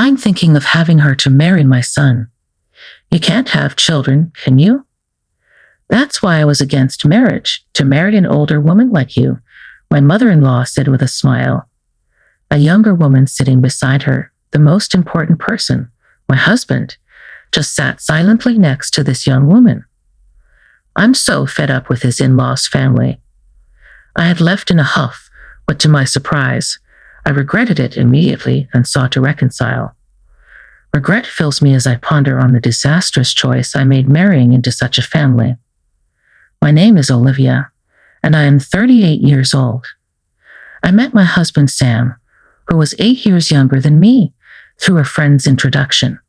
I'm thinking of having her to marry my son. You can't have children, can you? That's why I was against marriage, to marry an older woman like you, my mother-in-law said with a smile. A younger woman sitting beside her, the most important person, my husband, just sat silently next to this young woman. I'm so fed up with his in-laws' family. I had left in a huff, but to my surprise, I regretted it immediately and sought to reconcile. Regret fills me as I ponder on the disastrous choice I made marrying into such a family. My name is Olivia, and I am 38 years old. I met my husband Sam, who was 8 years younger than me, through a friend's introduction.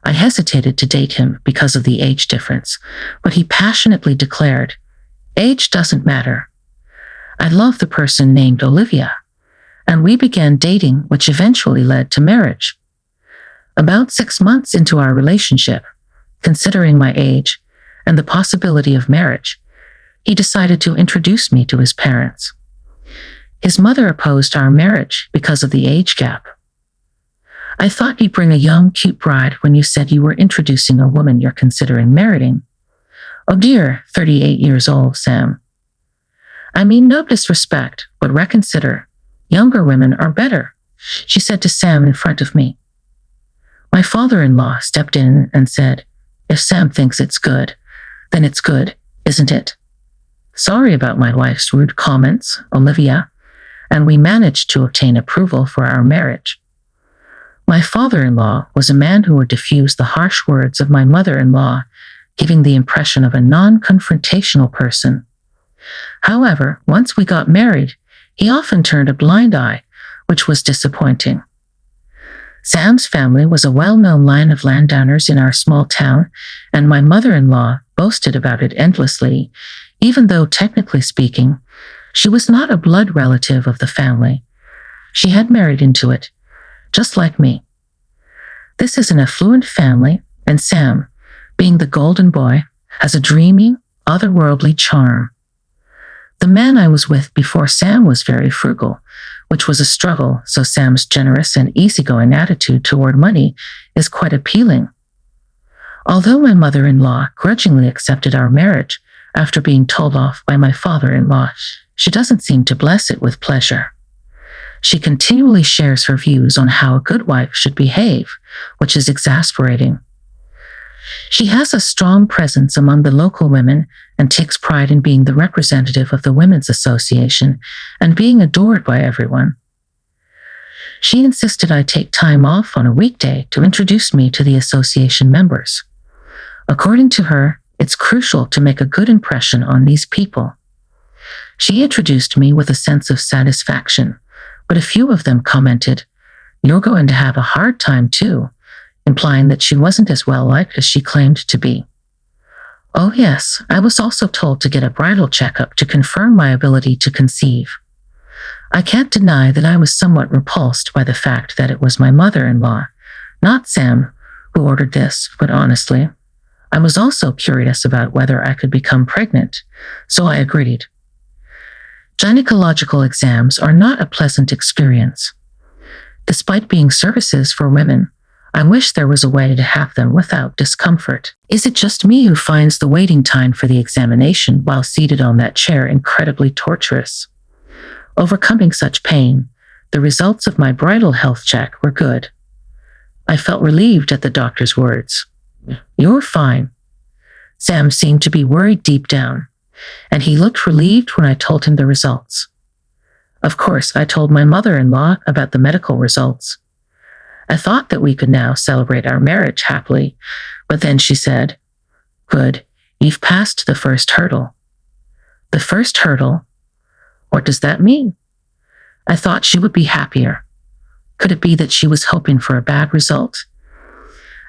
I hesitated to date him because of the age difference, but he passionately declared, "Age doesn't matter." I love the person named Olivia, and we began dating, which eventually led to marriage. About 6 months into our relationship, considering my age and the possibility of marriage, he decided to introduce me to his parents. His mother opposed our marriage because of the age gap. I thought you'd bring a young, cute bride when you said you were introducing a woman you're considering marrying. Oh dear, 38 years old, Sam. I mean no disrespect, but reconsider. Younger women are better, she said to Sam in front of me. My father-in-law stepped in and said, "If Sam thinks it's good, then it's good, isn't it?" Sorry about my wife's rude comments, Olivia, and we managed to obtain approval for our marriage. My father-in-law was a man who would diffuse the harsh words of my mother-in-law, giving the impression of a non-confrontational person. However, once we got married, he often turned a blind eye, which was disappointing. Sam's family was a well-known line of landowners in our small town, and my mother-in-law boasted about it endlessly, even though, technically speaking, she was not a blood relative of the family. She had married into it, just like me. This is an affluent family, and Sam, being the golden boy, has a dreamy, otherworldly charm. The man I was with before Sam was very frugal, which was a struggle, so Sam's generous and easygoing attitude toward money is quite appealing. Although my mother-in-law grudgingly accepted our marriage after being told off by my father-in-law, she doesn't seem to bless it with pleasure. She continually shares her views on how a good wife should behave, which is exasperating. She has a strong presence among the local women and takes pride in being the representative of the Women's Association and being adored by everyone. She insisted I take time off on a weekday to introduce me to the association members. According to her, it's crucial to make a good impression on these people. She introduced me with a sense of satisfaction, but a few of them commented, "You're going to have a hard time too," implying that she wasn't as well-liked as she claimed to be. Oh yes, I was also told to get a bridal checkup to confirm my ability to conceive. I can't deny that I was somewhat repulsed by the fact that it was my mother-in-law, not Sam, who ordered this, but honestly, I was also curious about whether I could become pregnant, so I agreed. Gynecological exams are not a pleasant experience. Despite being services for women, I wish there was a way to have them without discomfort. Is it just me who finds the waiting time for the examination while seated on that chair incredibly torturous? Overcoming such pain, the results of my bridal health check were good. I felt relieved at the doctor's words. "You're fine." Sam seemed to be worried deep down, and he looked relieved when I told him the results. Of course, I told my mother-in-law about the medical results. I thought that we could now celebrate our marriage happily, but then she said, "Good, you've passed the first hurdle." The first hurdle? What does that mean? I thought she would be happier. Could it be that she was hoping for a bad result?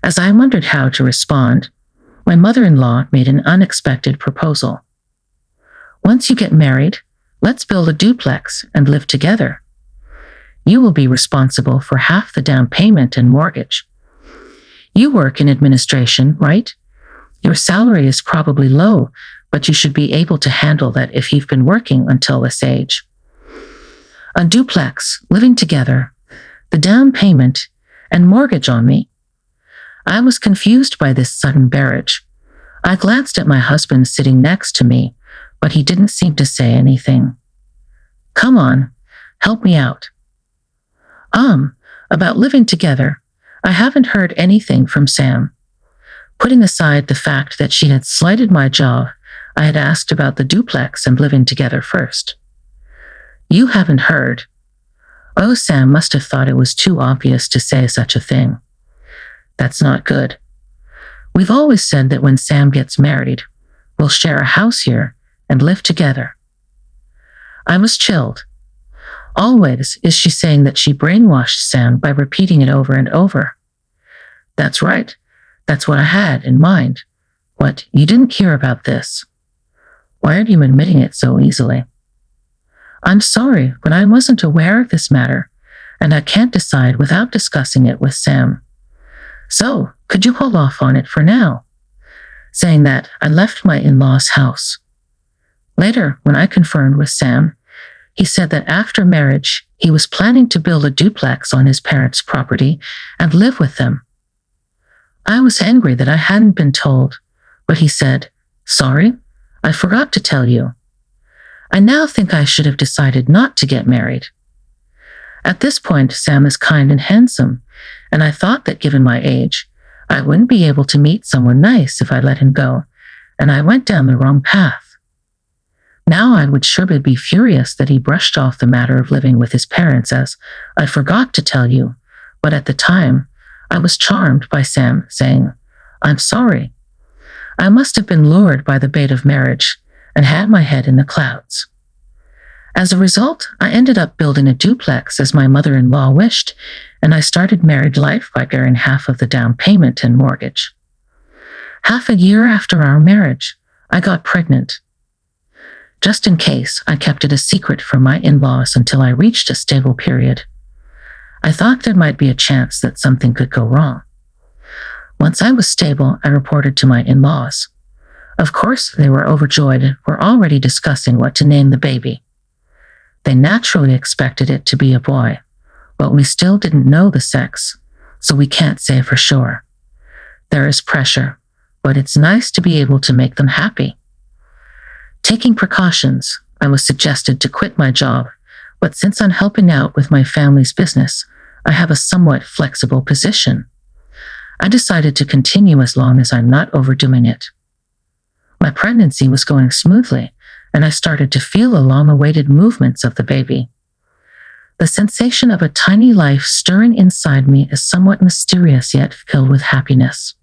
As I wondered how to respond, my mother-in-law made an unexpected proposal. "Once you get married, let's build a duplex and live together. You will be responsible for half the down payment and mortgage. You work in administration, right? Your salary is probably low, but you should be able to handle that if you've been working until this age. A duplex, living together, the down payment, and mortgage on me. I was confused by this sudden barrage. I glanced at my husband sitting next to me, but he didn't seem to say anything. Come on, help me out. About living together, I haven't heard anything from Sam. Putting aside the fact that she had slighted my job, I had asked about the duplex and living together first. You haven't heard. Oh, Sam must have thought it was too obvious to say such a thing. That's not good. We've always said that when Sam gets married, we'll share a house here and live together. I was chilled. Always is she saying that she brainwashed Sam by repeating it over and over. That's right. That's what I had in mind. What, you didn't hear about this? Why are you admitting it so easily? I'm sorry, but I wasn't aware of this matter, and I can't decide without discussing it with Sam. So, could you hold off on it for now? Saying that, I left my in-laws' house. Later, when I confirmed with Sam, he said that after marriage, he was planning to build a duplex on his parents' property and live with them. I was angry that I hadn't been told, but he said, sorry, I forgot to tell you. I now think I should have decided not to get married. At this point, Sam is kind and handsome, and I thought that given my age, I wouldn't be able to meet someone nice if I let him go, and I went down the wrong path. Now I would surely be furious that he brushed off the matter of living with his parents as, I forgot to tell you, but at the time, I was charmed by Sam saying, I'm sorry. I must have been lured by the bait of marriage and had my head in the clouds. As a result, I ended up building a duplex as my mother-in-law wished, and I started married life by bearing half of the down payment and mortgage. Half a year after our marriage, I got pregnant. Just in case, I kept it a secret from my in-laws until I reached a stable period. I thought there might be a chance that something could go wrong. Once I was stable, I reported to my in-laws. Of course, they were overjoyed and were already discussing what to name the baby. They naturally expected it to be a boy, but we still didn't know the sex, so we can't say for sure. There is pressure, but it's nice to be able to make them happy. Taking precautions, I was suggested to quit my job, but since I'm helping out with my family's business, I have a somewhat flexible position. I decided to continue as long as I'm not overdoing it. My pregnancy was going smoothly, and I started to feel the long-awaited movements of the baby. The sensation of a tiny life stirring inside me is somewhat mysterious yet filled with happiness.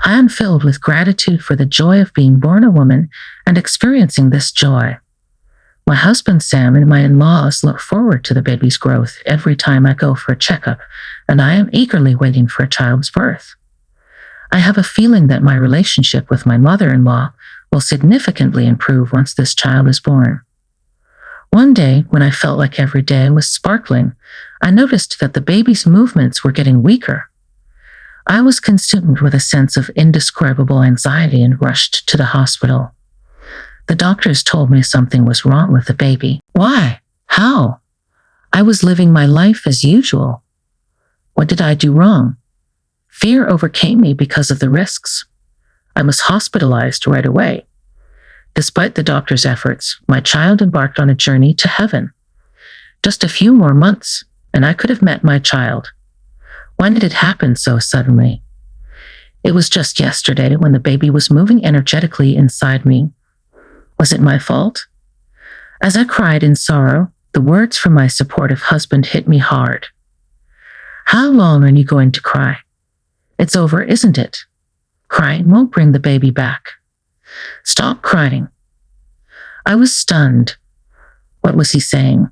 I am filled with gratitude for the joy of being born a woman and experiencing this joy. My husband Sam and my in-laws look forward to the baby's growth every time I go for a checkup, and I am eagerly waiting for a child's birth. I have a feeling that my relationship with my mother-in-law will significantly improve once this child is born. One day, when I felt like every day was sparkling, I noticed that the baby's movements were getting weaker. I was consumed with a sense of indescribable anxiety and rushed to the hospital. The doctors told me something was wrong with the baby. Why? How? I was living my life as usual. What did I do wrong? Fear overcame me because of the risks. I was hospitalized right away. Despite the doctor's efforts, my child embarked on a journey to heaven. Just a few more months, and I could have met my child. Why did it happen so suddenly? It was just yesterday when the baby was moving energetically inside me. Was it my fault? As I cried in sorrow, the words from my supportive husband hit me hard. How long are you going to cry? It's over, isn't it? Crying won't bring the baby back. Stop crying. I was stunned. What was he saying?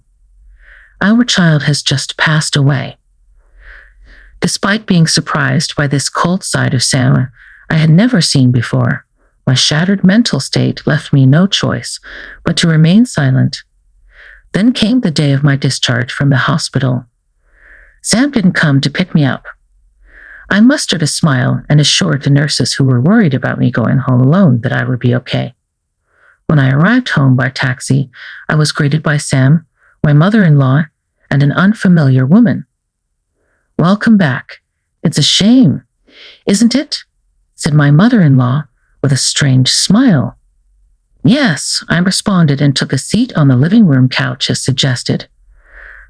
Our child has just passed away. Despite being surprised by this cold side of Sam I had never seen before, my shattered mental state left me no choice but to remain silent. Then came the day of my discharge from the hospital. Sam didn't come to pick me up. I mustered a smile and assured the nurses who were worried about me going home alone that I would be okay. When I arrived home by taxi, I was greeted by Sam, my mother-in-law, and an unfamiliar woman. Welcome back. It's a shame, isn't it? Said my mother-in-law with a strange smile. Yes, I responded and took a seat on the living room couch as suggested.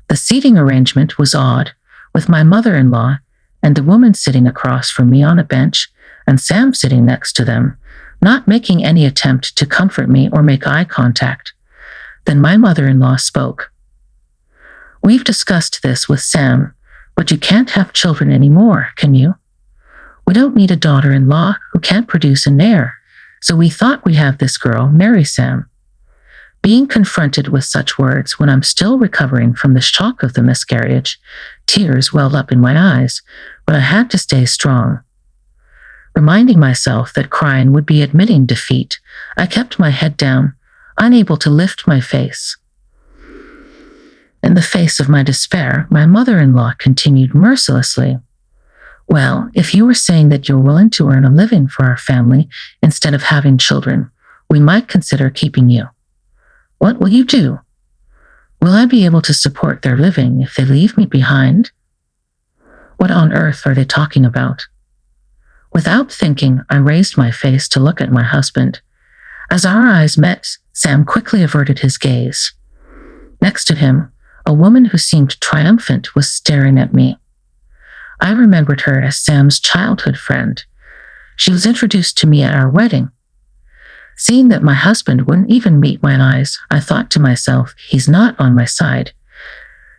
The seating arrangement was odd, with my mother-in-law and the woman sitting across from me on a bench and Sam sitting next to them, not making any attempt to comfort me or make eye contact. Then my mother-in-law spoke. We've discussed this with Sam, but you can't have children anymore, can you? We don't need a daughter-in-law who can't produce an heir, so we thought we'd have this girl marry Sam. Being confronted with such words when I'm still recovering from the shock of the miscarriage, tears welled up in my eyes, but I had to stay strong. Reminding myself that crying would be admitting defeat, I kept my head down, unable to lift my face. In the face of my despair, my mother-in-law continued mercilessly. Well, if you were saying that you're willing to earn a living for our family instead of having children, we might consider keeping you. What will you do? Will I be able to support their living if they leave me behind? What on earth are they talking about? Without thinking, I raised my face to look at my husband. As our eyes met, Sam quickly averted his gaze. Next to him, a woman who seemed triumphant was staring at me. I remembered her as Sam's childhood friend. She was introduced to me at our wedding. Seeing that my husband wouldn't even meet my eyes, I thought to myself, he's not on my side.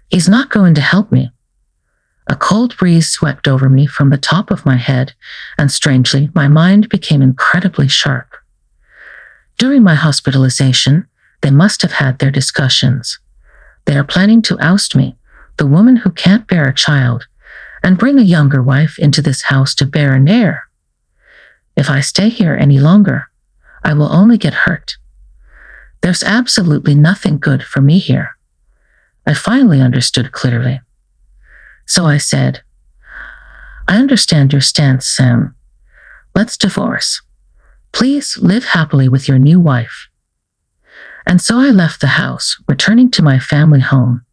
He's not going to help me. A cold breeze swept over me from the top of my head, and strangely, my mind became incredibly sharp. During my hospitalization, they must have had their discussions. They are planning to oust me, the woman who can't bear a child, and bring a younger wife into this house to bear an heir. If I stay here any longer, I will only get hurt. There's absolutely nothing good for me here. I finally understood clearly. So I said, I understand your stance, Sam. Let's divorce. Please live happily with your new wife. And so I left the house, returning to my family home.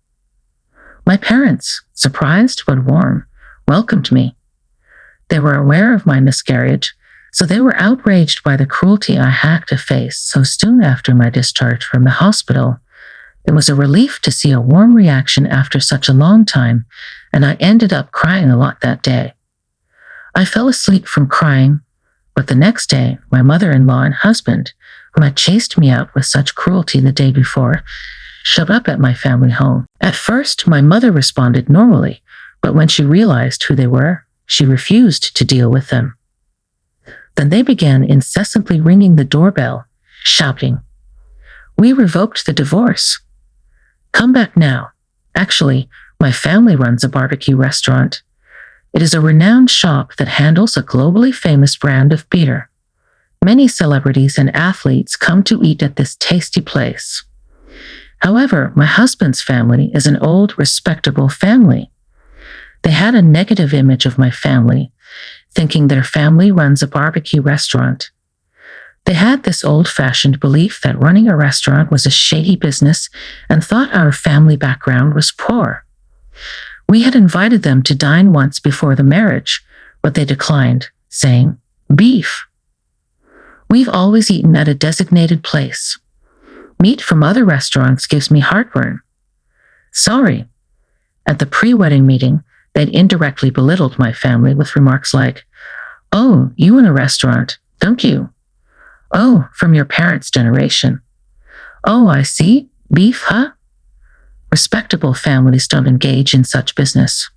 My parents, surprised but warm, welcomed me. They were aware of my miscarriage, so they were outraged by the cruelty I had to face so soon after my discharge from the hospital. It was a relief to see a warm reaction after such a long time, and I ended up crying a lot that day. I fell asleep from crying, but the next day, my mother-in-law and husband, who had chased me out with such cruelty the day before, showed up at my family home. At first, my mother responded normally, but when she realized who they were, she refused to deal with them. Then they began incessantly ringing the doorbell, shouting, "We revoked the divorce. Come back now. Actually, my family runs a barbecue restaurant. It is a renowned shop that handles a globally famous brand of beer. Many celebrities and athletes come to eat at this tasty place. However, my husband's family is an old, respectable family. They had a negative image of my family, thinking their family runs a barbecue restaurant. They had this old-fashioned belief that running a restaurant was a shady business and thought our family background was poor. We had invited them to dine once before the marriage, but they declined, saying, 'Beef. We've always eaten at a designated place. Meat from other restaurants gives me heartburn. Sorry.' At the pre-wedding meeting, they'd indirectly belittled my family with remarks like, 'Oh, you own a restaurant, don't you? Oh, from your parents' generation. Oh, I see. Beef, huh?' Respectable families don't engage in such business.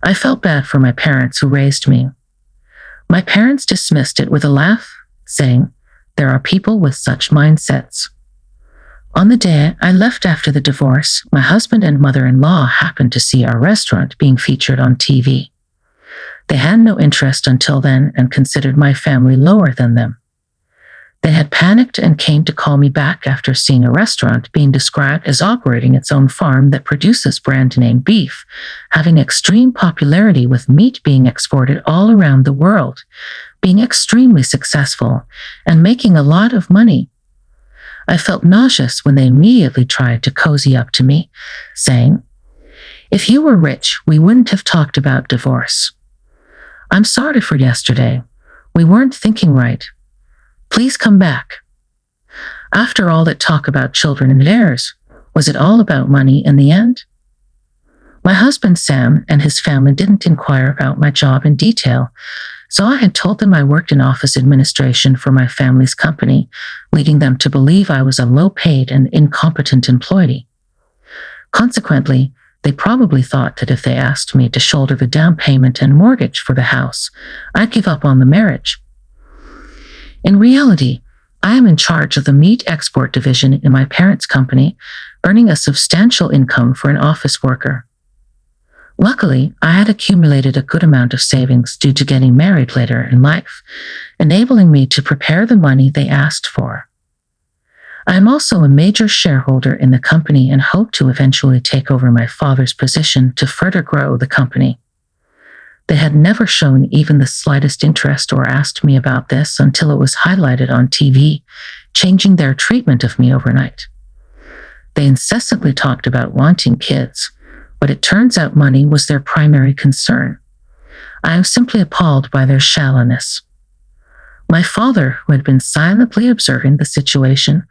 I felt bad for my parents who raised me. My parents dismissed it with a laugh, saying, 'There are people with such mindsets.' On the day I left after the divorce, my husband and mother-in-law happened to see our restaurant being featured on TV. They had no interest until then and considered my family lower than them. They had panicked and came to call me back after seeing a restaurant being described as operating its own farm that produces brand name beef, having extreme popularity with meat being exported all around the world, being extremely successful, and making a lot of money. I felt nauseous when they immediately tried to cozy up to me, saying, If you were rich, we wouldn't have talked about divorce. I'm sorry for yesterday. We weren't thinking right. Please come back. After all that talk about children and heirs, was it all about money in the end? My husband Sam and his family didn't inquire about my job in detail, so I had told them I worked in office administration for my family's company, leading them to believe I was a low-paid and incompetent employee. Consequently, they probably thought that if they asked me to shoulder the down payment and mortgage for the house, I'd give up on the marriage. In reality, I am in charge of the meat export division in my parents' company, earning a substantial income for an office worker. Luckily, I had accumulated a good amount of savings due to getting married later in life, enabling me to prepare the money they asked for. I am also a major shareholder in the company and hope to eventually take over my father's position to further grow the company. They had never shown even the slightest interest or asked me about this until it was highlighted on TV, changing their treatment of me overnight. They incessantly talked about wanting kids, but it turns out money was their primary concern. I am simply appalled by their shallowness. My father, who had been silently observing the situation,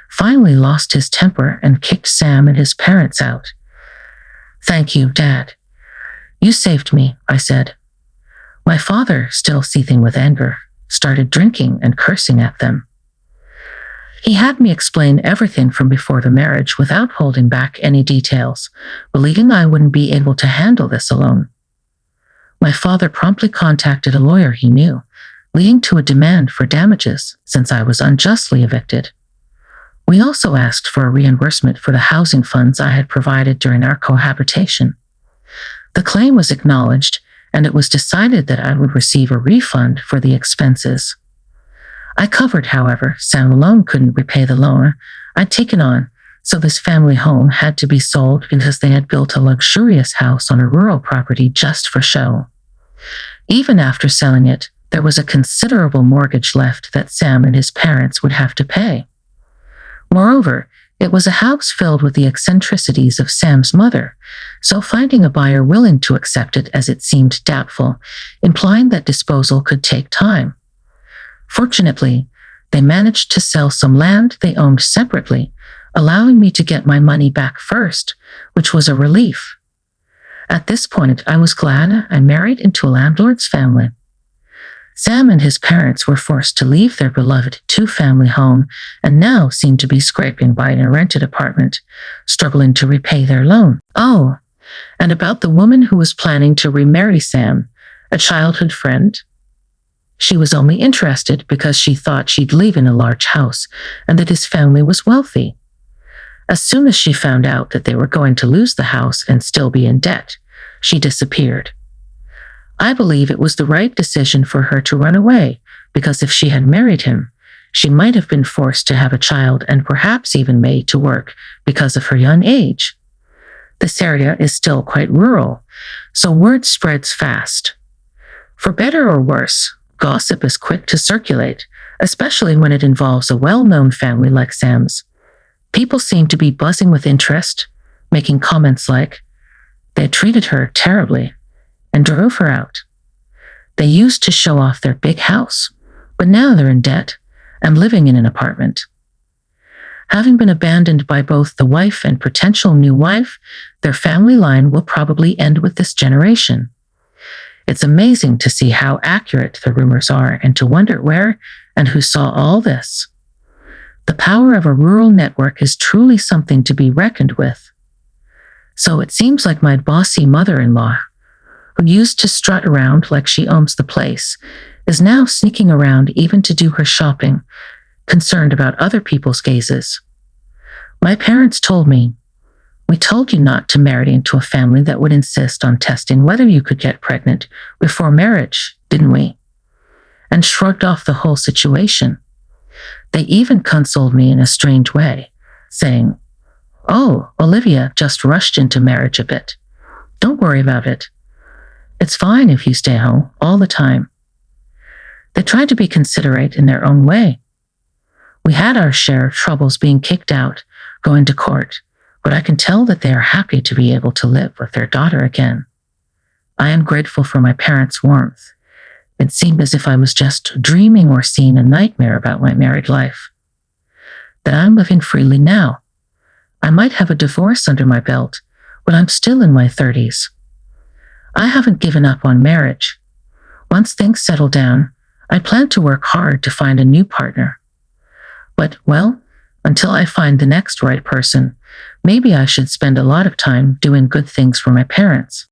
finally lost his temper and kicked Sam and his parents out. "Thank you, Dad. You saved me," I said. My father, still seething with anger, started drinking and cursing at them. He had me explain everything from before the marriage without holding back any details, believing I wouldn't be able to handle this alone. My father promptly contacted a lawyer he knew, leading to a demand for damages since I was unjustly evicted. We also asked for a reimbursement for the housing funds I had provided during our cohabitation. The claim was acknowledged, and it was decided that I would receive a refund for the expenses. I covered, however, Sam alone couldn't repay the loan I'd taken on, so this family home had to be sold because they had built a luxurious house on a rural property just for show. Even after selling it, there was a considerable mortgage left that Sam and his parents would have to pay. Moreover, it was a house filled with the eccentricities of Sam's mother, so finding a buyer willing to accept it as it seemed doubtful, implying that disposal could take time. Fortunately, they managed to sell some land they owned separately, allowing me to get my money back first, which was a relief. At this point, I was glad I married into a landlord's family. Sam and his parents were forced to leave their beloved two-family home and now seemed to be scraping by in a rented apartment, struggling to repay their loan. Oh, and about the woman who was planning to remarry Sam, a childhood friend. She was only interested because she thought she'd live in a large house and that his family was wealthy. As soon as she found out that they were going to lose the house and still be in debt, she disappeared. I believe it was the right decision for her to run away, because if she had married him, she might have been forced to have a child and perhaps even made to work because of her young age. This area is still quite rural, so word spreads fast. For better or worse, gossip is quick to circulate, especially when it involves a well-known family like Sam's. People seem to be buzzing with interest, making comments like, "They treated her terribly and drove her out. They used to show off their big house, but now they're in debt and living in an apartment." Having been abandoned by both the wife and potential new wife, their family line will probably end with this generation. It's amazing to see how accurate the rumors are and to wonder where and who saw all this. The power of a rural network is truly something to be reckoned with. So it seems like my bossy mother-in-law, who used to strut around like she owns the place, is now sneaking around even to do her shopping, concerned about other people's gazes. My parents told me, "We told you not to marry into a family that would insist on testing whether you could get pregnant before marriage, didn't we?" And shrugged off the whole situation. They even consoled me in a strange way, saying, "Oh, Olivia just rushed into marriage a bit. Don't worry about it. It's fine if you stay home all the time." They tried to be considerate in their own way. We had our share of troubles being kicked out, going to court, but I can tell that they are happy to be able to live with their daughter again. I am grateful for my parents' warmth. It seemed as if I was just dreaming or seeing a nightmare about my married life. That I'm living freely now. I might have a divorce under my belt, but I'm still in my 30s. I haven't given up on marriage. Once things settle down, I plan to work hard to find a new partner. But, well, until I find the next right person, maybe I should spend a lot of time doing good things for my parents.